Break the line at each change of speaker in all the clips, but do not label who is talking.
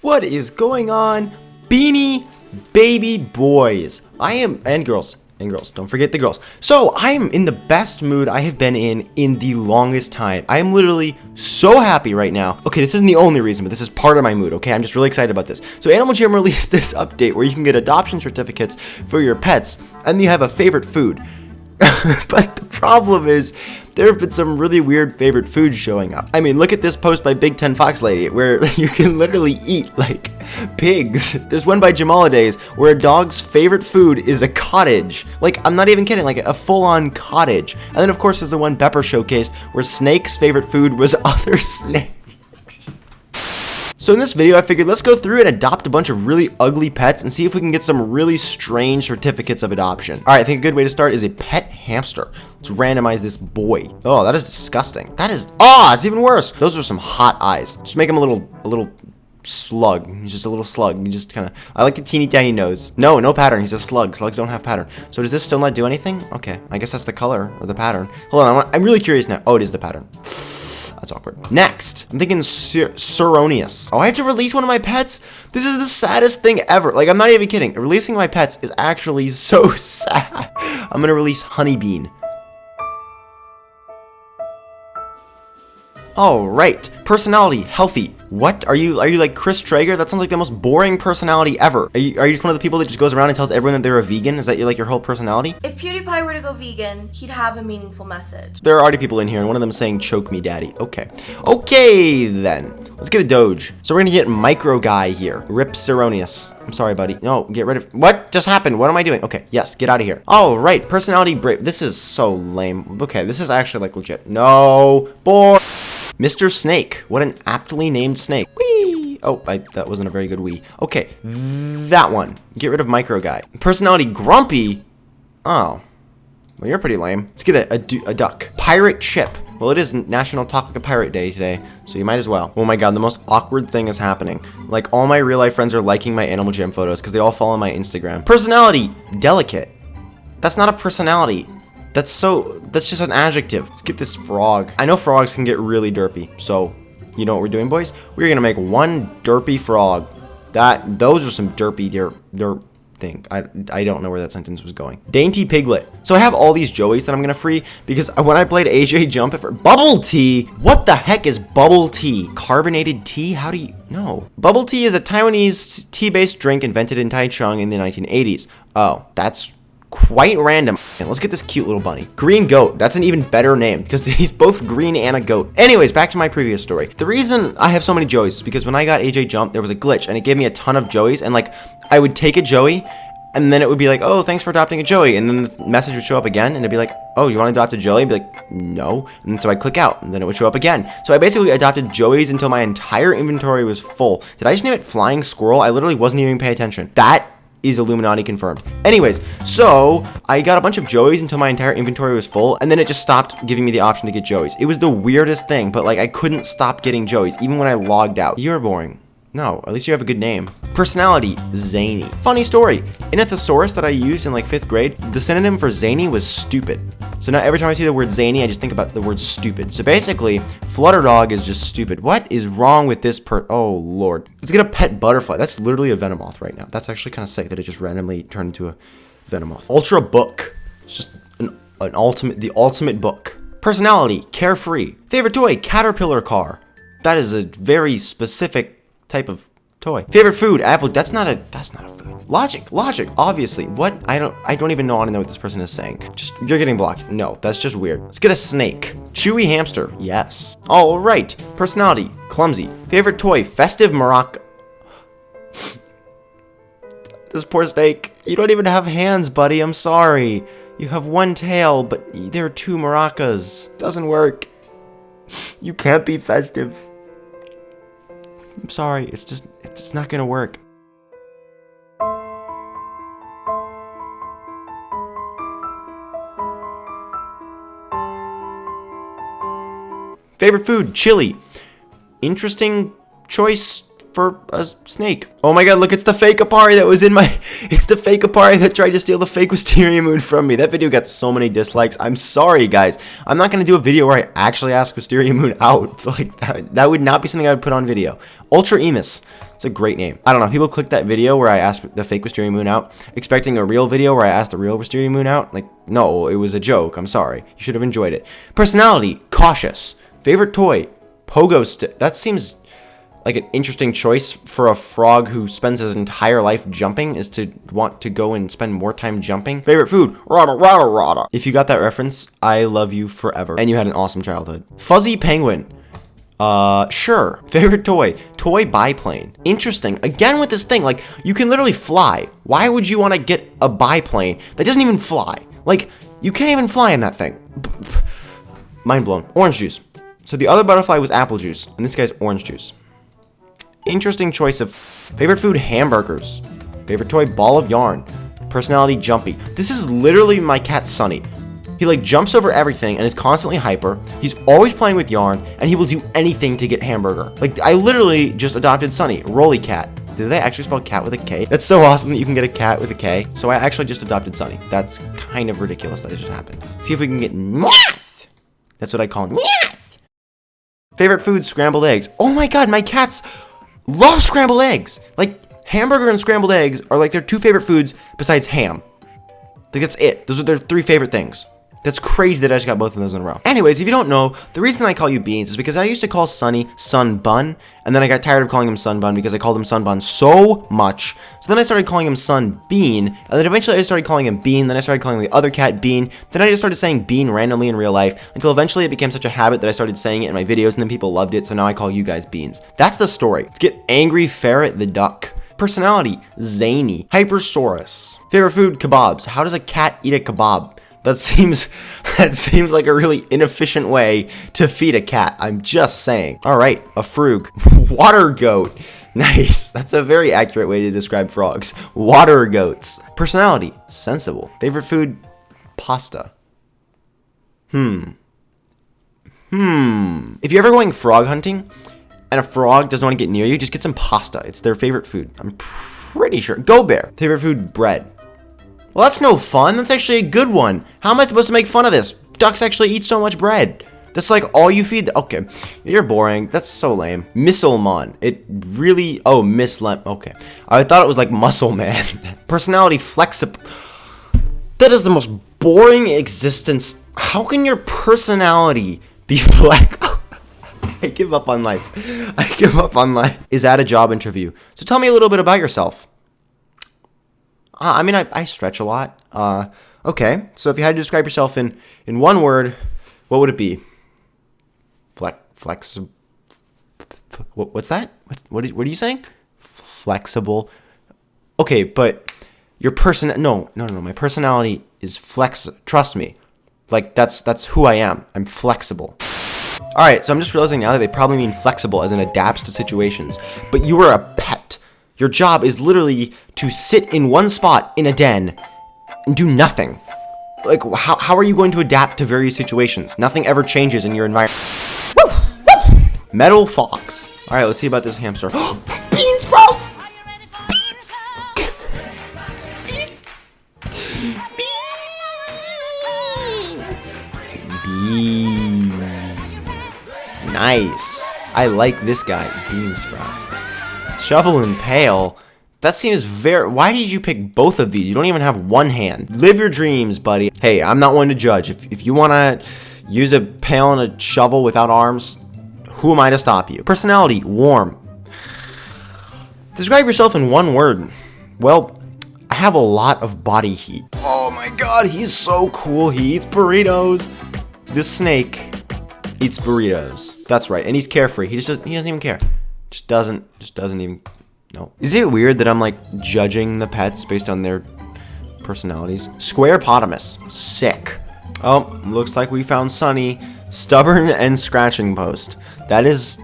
What is going on, Beanie Baby boys? And girls, don't forget the girls. So I am in the best mood I have been in the longest time. I am literally so happy right now. Okay, this isn't the only reason, but this is part of my mood, okay? I'm just really excited about this. So Animal Jam released this update where you can get adoption certificates for your pets, and you have a favorite food. But the problem is, there have been some really weird favorite foods showing up. I mean, look at this post by Big Ten Fox Lady, where you can literally eat, like, pigs. There's one by Jamalidays, where a dog's favorite food is a cottage. Like, I'm not even kidding, like, a full-on cottage. And then, of course, there's the one Pepper showcased, where Snake's favorite food was other snakes. So in this video, I figured let's go through and adopt a bunch of really ugly pets and see if we can get some really strange certificates of adoption. All right, I think a good way to start is a pet hamster. Let's randomize this boy. Oh, that is disgusting. It's even worse. Those are some hot eyes. Just make him a little slug. He's just a little slug. You just kind of, I like the teeny tiny nose. No pattern. He's a slug. Slugs don't have pattern. So does this still not do anything? Okay, I guess that's the color or the pattern. Hold on, I'm really curious now. Oh, it is the pattern. That's awkward. Next, I'm thinking Ceronius. Oh, I have to release one of my pets? This is the saddest thing ever. Like, I'm not even kidding. Releasing my pets is actually so sad. I'm gonna release Honeybean. All right, personality, healthy. What? Are you like Chris Traeger? That sounds like the most boring personality ever. Are you just one of the people that just goes around and tells everyone that they're a vegan? Is that your whole personality?
If PewDiePie were to go vegan, he'd have a meaningful message.
There are already people in here, and one of them is saying, choke me, daddy. Okay, then. Let's get a Doge. So we're gonna get Micro Guy here. Rip Ceronius. I'm sorry, buddy. No, get rid of... What just happened? What am I doing? Okay, yes, get out of here. All right, personality brave. This is so lame. Okay, this is actually, like, legit. No, boy. Mr. Snake. What an aptly named snake. Whee! Oh, that wasn't a very good wee. Okay, that one. Get rid of Micro Guy. Personality Grumpy. Oh. Well, you're pretty lame. Let's get a duck. Pirate Chip. Well, it is National Talk Like a Pirate Day today, so you might as well. Oh my god, the most awkward thing is happening. Like, all my real-life friends are liking my Animal Jam photos because they all follow my Instagram. Personality Delicate. That's not a personality. That's just an adjective. Let's get this frog. I know frogs can get really derpy, so you know what we're doing, boys? We're gonna make one derpy frog. Those are some derpy derp thing. I don't know where that sentence was going. Dainty Piglet. So I have all these Joeys that I'm gonna free because when I played AJ Jump for Bubble Tea. What the heck is Bubble Tea? Carbonated tea? How do you know? Bubble Tea is a Taiwanese tea-based drink invented in Taichung in the 1980s. Oh, that's quite random. Let's get this cute little bunny. Green Goat. That's an even better name because he's both green and a goat. Anyways, back to my previous story. The reason I have so many Joeys is because when I got AJ Jump, there was a glitch and it gave me a ton of Joeys, and like I would take a Joey and then it would be like, oh, thanks for adopting a Joey, and then the message would show up again and it'd be like, oh, you want to adopt a Joey? I'd be like, no. And so I'd click out and then it would show up again. So I basically adopted Joeys until my entire inventory was full. Did I just name it Flying Squirrel? I literally wasn't even paying attention. That is Illuminati confirmed. Anyways, so I got a bunch of Joeys until my entire inventory was full, and then it just stopped giving me the option to get Joeys. It was the weirdest thing, but like I couldn't stop getting Joeys even when I logged out. You're boring. No, at least you have a good name. Personality, zany. Funny story, in a thesaurus that I used in like 5th grade, the synonym for zany was stupid. So now every time I see the word zany, I just think about the word stupid. So basically, Flutterdog is just stupid. What is wrong with this oh lord. Let's get a pet butterfly. That's literally a Venomoth right now. That's actually kind of sick that it just randomly turned into a Venomoth. Ultra Book. It's just the ultimate book. Personality, carefree. Favorite toy, Caterpillar car. That is a very specific type of toy. Favorite food, apple. That's not a food. Logic, obviously. What? I don't even know how to know what this person is saying. Just, you're getting blocked. No, that's just weird. Let's get a snake. Chewy hamster. Yes. All right. Personality, clumsy. Favorite toy, festive maraca. This poor snake. You don't even have hands, buddy. I'm sorry. You have one tail, but there are 2 maracas. Doesn't work. You can't be festive. I'm sorry, it's just not gonna work. Favorite food, chili. Interesting choice for a snake. Oh my god, look, it's the fake Apari that was in my... It's the fake Apari that tried to steal the fake Wisteria Moon from me. That video got so many dislikes. I'm sorry, guys. I'm not going to do a video where I actually ask Wisteria Moon out. Like, that would not be something I would put on video. Ultra Emus. It's a great name. I don't know. People click that video where I asked the fake Wisteria Moon out, expecting a real video where I asked the real Wisteria Moon out. Like, no, it was a joke. I'm sorry. You should have enjoyed it. Personality, cautious. Favorite toy, pogo stick. That seems like an interesting choice for a frog who spends his entire life jumping, is to want to go and spend more time jumping. Favorite food, rada rada rada. If you got that reference, I love you forever. And you had an awesome childhood. Fuzzy penguin. Sure. Favorite toy, toy biplane. Interesting. Again with this thing, like, you can literally fly. Why would you want to get a biplane that doesn't even fly? Like, you can't even fly in that thing. Mind blown. Orange juice. So the other butterfly was apple juice, and this guy's orange juice. Interesting choice of favorite food, hamburgers. Favorite toy, ball of yarn. Personality, jumpy. This is literally my cat, Sunny. He like jumps over everything and is constantly hyper. He's always playing with yarn, and he will do anything to get hamburger. Like, I literally just adopted Sunny, Rolly Cat. Did they actually spell cat with a K? That's so awesome that you can get a cat with a K. So I actually just adopted Sunny. That's kind of ridiculous that it just happened. See if we can get Nyas. That's what I call Nyas. Favorite food, scrambled eggs. Oh my god, my cats love scrambled eggs. Like, hamburger and scrambled eggs are like their two favorite foods besides ham. Like, that's it. Those are their three favorite things. That's crazy that I just got both of those in a row. Anyways, if you don't know, the reason I call you Beans is because I used to call Sunny Sun Bun, and then I got tired of calling him Sun Bun because I called him Sun Bun so much. So then I started calling him Sun Bean, and then eventually I started calling him Bean, then I started calling the other cat Bean, then I just started saying Bean randomly in real life, until eventually it became such a habit that I started saying it in my videos, and then people loved it, so now I call you guys Beans. That's the story. Let's get Angry Ferret the Duck. Personality, zany. Hypersaurus. Favorite food, kebabs. How does a cat eat a kebab? That seems like a really inefficient way to feed a cat. I'm just saying. All right, a frug. Water goat. Nice. That's a very accurate way to describe frogs. Water goats. Personality, sensible. Favorite food, pasta. If you're ever going frog hunting and a frog doesn't want to get near you, just get some pasta. It's their favorite food. I'm pretty sure. Go Bear. Favorite food, bread. Well, that's no fun. That's actually a good one. How am I supposed to make fun of this? Ducks actually eat so much bread. That's like all you feed. Okay, you're boring. That's so lame. Misselmon. It really... Oh, Okay. I thought it was like Muscle Man. Personality, flexible. That is the most boring existence. How can your personality be flexible? I give up on life. I give up on life. Is that a job interview? So tell me a little bit about yourself. I mean, I stretch a lot. Okay, so if you had to describe yourself in one word, what would it be? Flexible. What's that? What are you saying? Flexible. Okay, but your no. My personality is Trust me. Like, that's who I am. I'm flexible. All right, so I'm just realizing now that they probably mean flexible as in adapts to situations. But you are a pet. Your job is literally to sit in one spot in a den and do nothing. Like, how are you going to adapt to various situations? Nothing ever changes in your environment. Woo! Woo! Metal fox. All right, let's see about this hamster. Bean sprouts! Beans! Bean! Nice. I like this guy. Bean sprouts. Shovel and pail. That seems very... Why did you pick both of these? You don't even have one hand. Live your dreams, buddy. Hey, I'm not one to judge. If you want to use a pail and a shovel without arms, who am I to stop you? Personality, warm. Describe yourself in one word. Well, I have a lot of body heat. Oh my god, he's so cool. He eats burritos. This snake eats burritos. That's right, and he's carefree. He doesn't even care. Just doesn't even... No. Is it weird that I'm like judging the pets based on their personalities? Squarepotamus. Sick. Oh, looks like we found Sunny. Stubborn and scratching post. That is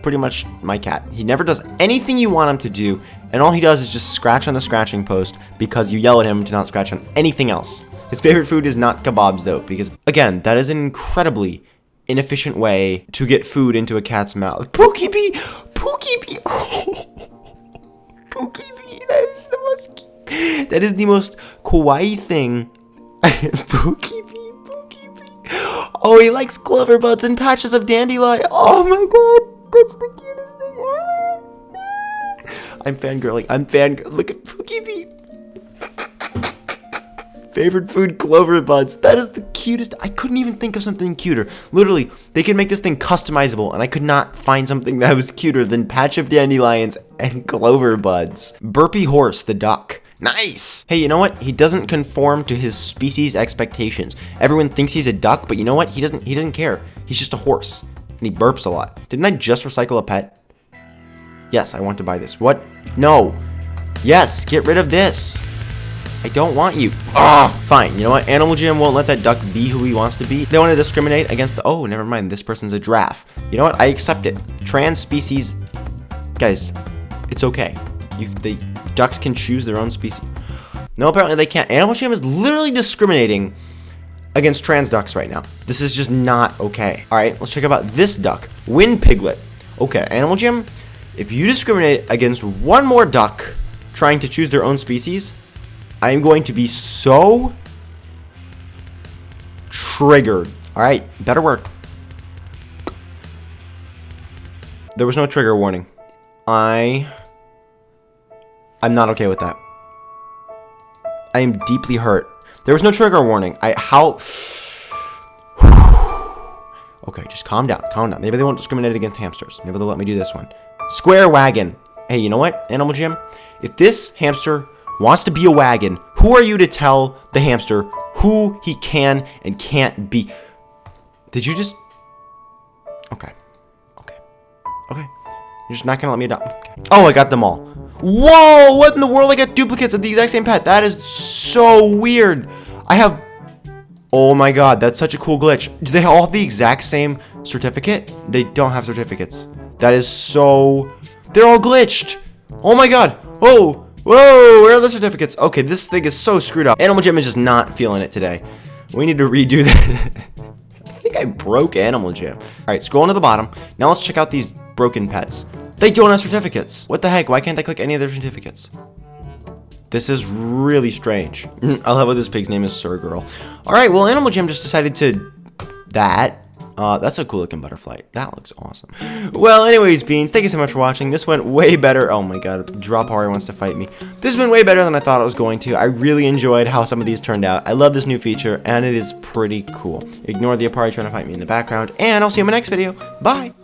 pretty much my cat. He never does anything you want him to do, and all he does is just scratch on the scratching post because you yell at him to not scratch on anything else. His favorite food is not kebabs though, because again, that is an incredibly inefficient way to get food into a cat's mouth. Pokey Pookie Bee. Pookie Bee. That is the most kawaii thing. Pookie Bee. Pookie Bee. Oh, he likes clover buds and patches of dandelion. Oh my god, that's the cutest thing ever. I'm fangirling. Look at Pookie Bee. Favorite food, clover buds. That is the cutest. I couldn't even think of something cuter. Literally, they could make this thing customizable, and I could not find something that was cuter than patch of dandelions and clover buds. Burpy horse, the duck. Nice. Hey, you know what? He doesn't conform to his species expectations. Everyone thinks he's a duck, but you know what? He doesn't care. He's just a horse, and he burps a lot. Didn't I just recycle a pet? Yes, I want to buy this. What? No. Yes, get rid of this. I don't want you. Fine. You know what? Animal Jam won't let that duck be who he wants to be. They want to discriminate against the... Oh, never mind. This person's a giraffe. You know what? I accept it. Trans species... Guys, it's okay. The ducks can choose their own species. No, apparently they can't. Animal Jam is literally discriminating against trans ducks right now. This is just not okay. All right, let's check out this duck. Wind piglet. Okay, Animal Jam, if you discriminate against one more duck trying to choose their own species... I am going to be so triggered. All right, better work. There was no trigger warning. I'm not okay with that. I am deeply hurt. There was no trigger warning. How? Okay, just calm down. Calm down. Maybe they won't discriminate against hamsters. Maybe they'll let me do this one. Square wagon. Hey, you know what, Animal Jam? If this hamster wants to be a wagon, who are you to tell the hamster who he can and can't be? Did you just... Okay. You're just not gonna let me adopt. Okay. Oh, I got them all. Whoa, what in the world? I got duplicates of the exact same pet. That is so weird. I have... Oh my god, that's such a cool glitch. Do they all have the exact same certificate? They don't have certificates. That is so... They're all glitched. Oh my god. Oh. Whoa, where are the certificates? Okay, this thing is so screwed up. Animal Jam is just not feeling it today. We need to redo that. I think I broke Animal Jam. All right, scrolling to the bottom. Now let's check out these broken pets. They don't have certificates. What the heck? Why can't I click any of their certificates? This is really strange. I love how this pig's name is Sir Girl. All right, well, Animal Jam just decided to... That's a cool looking butterfly. That looks awesome. Well, anyways, Beans, thank you so much for watching. This went way better. Oh my god, Dropari wants to fight me. This went way better than I thought it was going to. I really enjoyed how some of these turned out. I love this new feature, and it is pretty cool. Ignore the Apari trying to fight me in the background, and I'll see you in my next video. Bye!